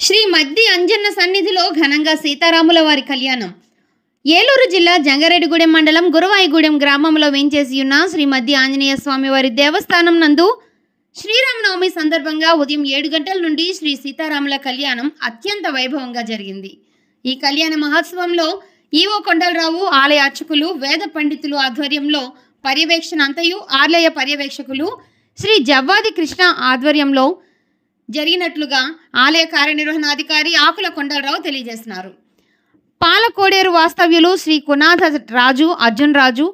శ్రీ మద్ది అంజన్న సన్నిధిలో ఘనంగా సీతారాముల వారి కళ్యాణం. ఏలూరు జిల్లా జంగారెడ్డిగూడెం మండలం గురవాయిగూడెం గ్రామంలో వేంచేసి ఉన్న శ్రీ మద్ది ఆంజనేయ స్వామి వారి దేవస్థానం నందు శ్రీరామనవమి సందర్భంగా ఉదయం 7 గంటల నుండి శ్రీ సీతారాముల కళ్యాణం అత్యంత వైభవంగా జరిగింది. ఈ కళ్యాణ మహోత్సవంలో ఈవో కొండలరావు, ఆలయ అర్చకులు, వేద పండితులు ఆధ్వర్యంలో పర్యవేక్షణ అంతయు ఆలయ పర్యవేక్షకులు శ్రీ జవ్వాది కృష్ణ ఆధ్వర్యంలో జరిగినట్లుగా ఆలయ కార్యనిర్వహణాధికారి ఆకుల కొండలరావు తెలియజేస్తున్నారు. పాలకోడేరు వాస్తవ్యులు శ్రీ కునాథ రాజు, అర్జున్ రాజు,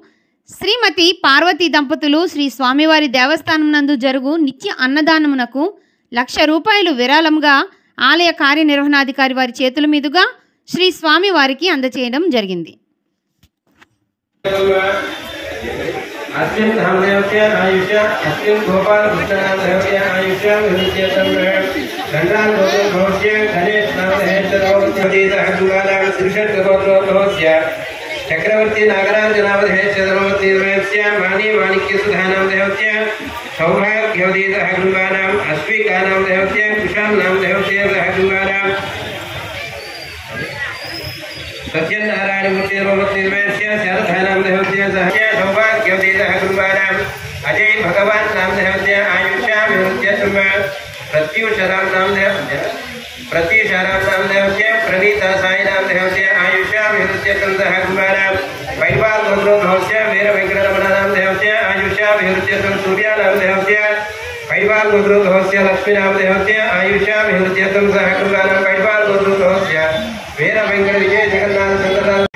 శ్రీమతి పార్వతీ దంపతులు శ్రీ స్వామివారి దేవస్థానం నందు జరుగు నిత్య అన్నదానమునకు 1,00,000 రూపాయలు విరాళంగా ఆలయ కార్యనిర్వహణాధికారి వారి చేతుల మీదుగా శ్రీ స్వామి వారికి అందచేయడం జరిగింది. चक्रवर्ती नागराज मानी माणिक्य सुधानाम देवस्य सौभाग्यवतीत हनुमानाम अश्विकानाम देवस्य कुशाल नाम देवस्य हनुमानाम सत्यनारायण मूर्ति रोमति देवस्य शरधानाम देवस्य सहस्य सौभाग्यवतीत हनुमानाम अजय भगवान नाम देवस्य आयुष्याम युज्यतम प्रत्युषराम नाम देवस्य प्रत्युषराम नाम देवस्य प्रणीता साई नाम देवस्य आयुष्याम युज्यतम हनुमानाम वैवाल मंत्रो भवस्य वीर वेंकटरमण नाम देवस्य आयुष्याम युज्यतम सूर्य नाम देवस्य वैवाल मंत्रो भवस्य लक्ष्मी नाम देवस्य आयुष्याम युज्यतम हनुमानाम वैवाल मंत्रो भवस्य वीर वेंकट विजय Jagannath Shankarnath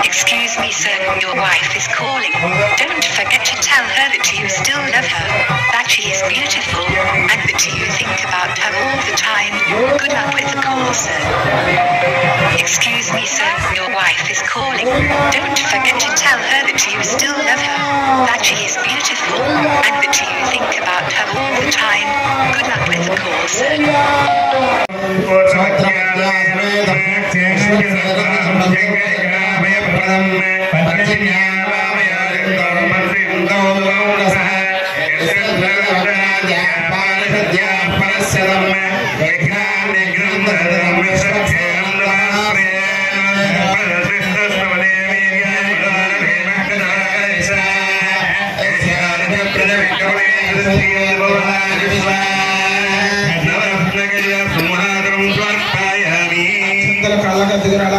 Excuse me, sir, your wife is calling. Don't forget to tell her that you still love her, that she is beautiful, and that you think about her all the time. Good luck with the call, sir. Excuse me, sir, your wife is calling. Don't forget to tell her that you still love her, that she is beautiful, and that you think about her all the time. Good luck with the call, sir.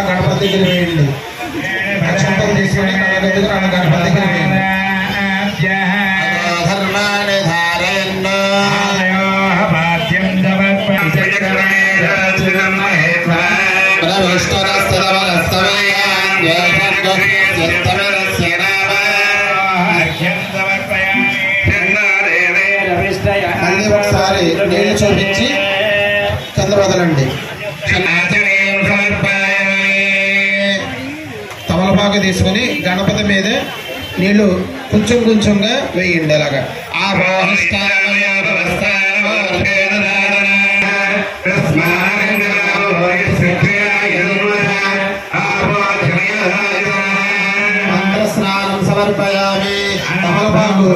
Ganpati ఒకసారి నీళ్లు చూపించి కింద వదలండి. తమలపాకు తీసుకొని గణపతి మీద నీళ్లు కొంచెం కొంచెంగా వేయండి. అలాగా స్నానం సమర్పయామి. తమలపాకు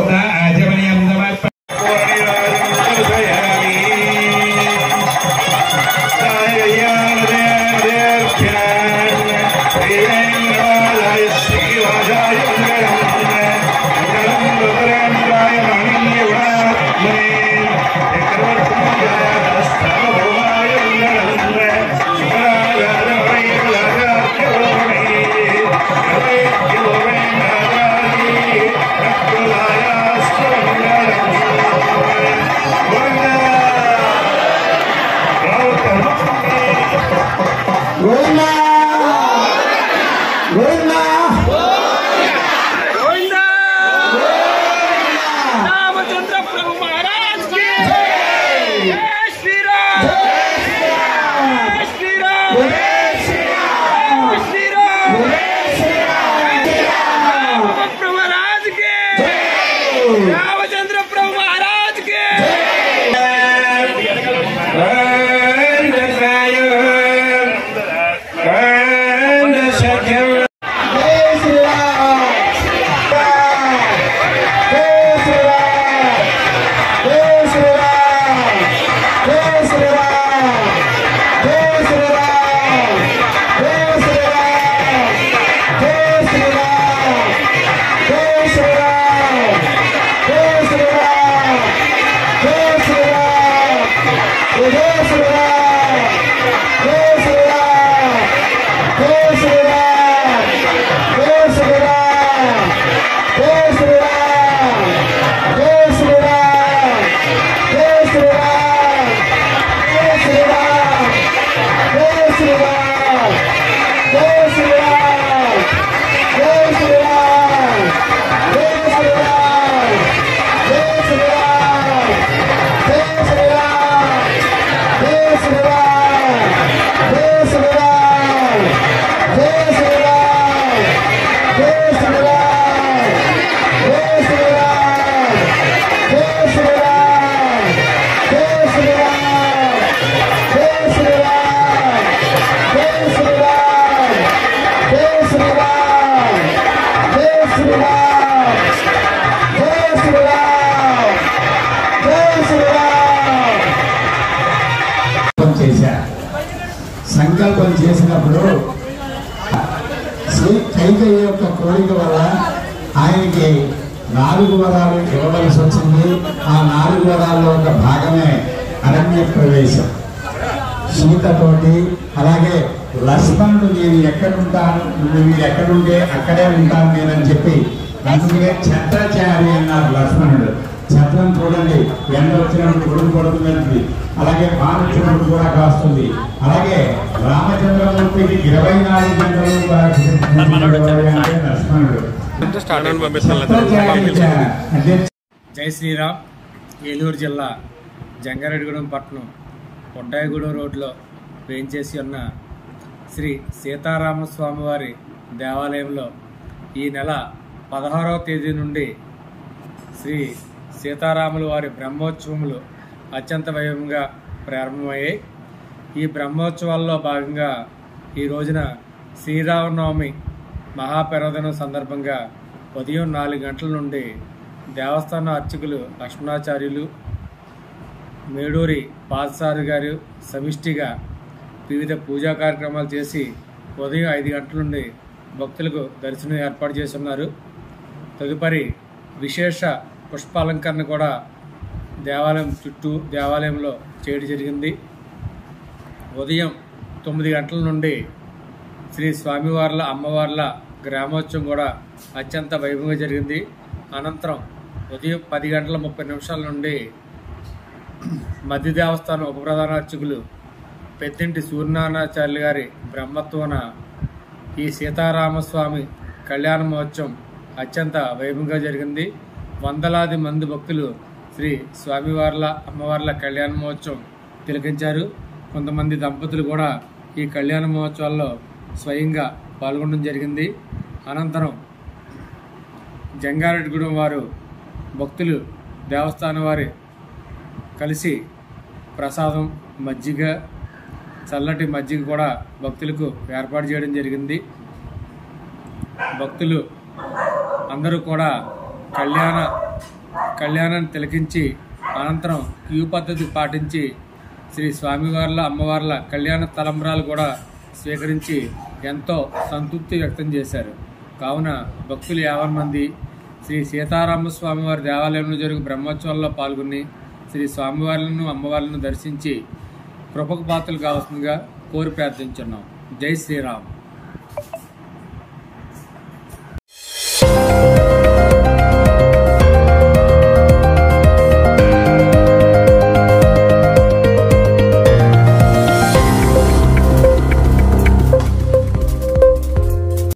సంకల్పం చేసినప్పుడు శ్రీ కైకేయి యొక్క కోరిక వల్ల ఆయనకి 4 వరాలు ఇవ్వవలసి వచ్చింది. ఆ 4 వరాల్లో ఒక భాగమే అరణ్య ప్రవేశం. సీతతోటి అలాగే లక్ష్మణుడు నేను ఎక్కడుంటాను, మీరు ఎక్కడుంటే అక్కడే ఉంటాను నేనని చెప్పి, అందుకే ఛత్రచారి అన్నారు లక్ష్మణుడు. ఛత్రం చూడండి, ఎండ వచ్చినప్పుడు కొడుకు కొడుతుందండి, అలాగే వాన వచ్చినప్పుడు కూడా కాస్తుంది. అలాగే రామచంద్రమూర్తికి 24 గంటలు అంటే లక్ష్మణుడు. జై శ్రీరామ్. ఏలూరు జిల్లా జంగారెడ్డిగూడెం పట్టణం పొడ్డాయిగూడెం రోడ్లో వేయించేసి ఉన్న శ్రీ సీతారామస్వామి వారి దేవాలయంలో ఈ నెల 16వ తేదీ నుండి శ్రీ సీతారాముల వారి బ్రహ్మోత్సవములు అత్యంత వైభవంగా ప్రారంభమయ్యాయి. ఈ బ్రహ్మోత్సవాల్లో భాగంగా ఈ రోజున శ్రీరామనవమి మహాపర్వదినం సందర్భంగా ఉదయం 4 గంటల నుండి దేవస్థాన అర్చకులు లక్ష్మణాచార్యులు, మేడూరి పాదసారి గారు సమిష్టిగా వివిధ పూజా కార్యక్రమాలు చేసి ఉదయం 5 గంటల నుండి భక్తులకు దర్శనం ఏర్పాటు చేస్తున్నారు. తదుపరి విశేష పుష్పాలంకరణ కూడా దేవాలయం చుట్టూ దేవాలయంలో చేయడం జరిగింది. ఉదయం 9 గంటల నుండి శ్రీ స్వామివార్ల అమ్మవార్ల గ్రామోత్సవం కూడా అత్యంత వైభవంగా జరిగింది. అనంతరం ఉదయం 10:30 నుండి మధ్య దేవస్థానం ఉప ప్రధాన అర్చకులు పెద్దింటి సూర్యనారాయణాచార్యులు గారి బ్రహ్మత్వన ఈ సీతారామస్వామి కళ్యాణ మహోత్సవం అత్యంత వైభవంగా జరిగింది. వందలాది మంది భక్తులు శ్రీ స్వామివార్ల అమ్మవార్ల కళ్యాణ మహోత్సవం తిలకించారు. కొంతమంది దంపతులు కూడా ఈ కళ్యాణ మహోత్సవాల్లో స్వయంగా పాల్గొనడం జరిగింది. అనంతరం జంగారెడ్డిగూడెం వారు భక్తులు దేవస్థానం వారి కలిసి ప్రసాదం, మజ్జిగ, చల్లటి మజ్జిగ కూడా భక్తులకు ఏర్పాటు చేయడం జరిగింది. భక్తులు అందరూ కూడా కళ్యాణాన్ని తిలకించి అనంతరం క్యూ పద్ధతి పాటించి శ్రీ స్వామివార్ల అమ్మవార్ల కళ్యాణ తలంబ్రాలు కూడా స్వీకరించి ఎంతో సంతృప్తి వ్యక్తం చేశారు. కావున భక్తులు 50 మంది శ్రీ సీతారామస్వామి వారి దేవాలయంలో జరుగు బ్రహ్మోత్సవాల్లో పాల్గొని శ్రీ స్వామివార్లను అమ్మవార్లను దర్శించి కృపకు పాత్రలు కావాల్సిందిగా కోరి ప్రార్థించున్నాం. జై శ్రీరామ్.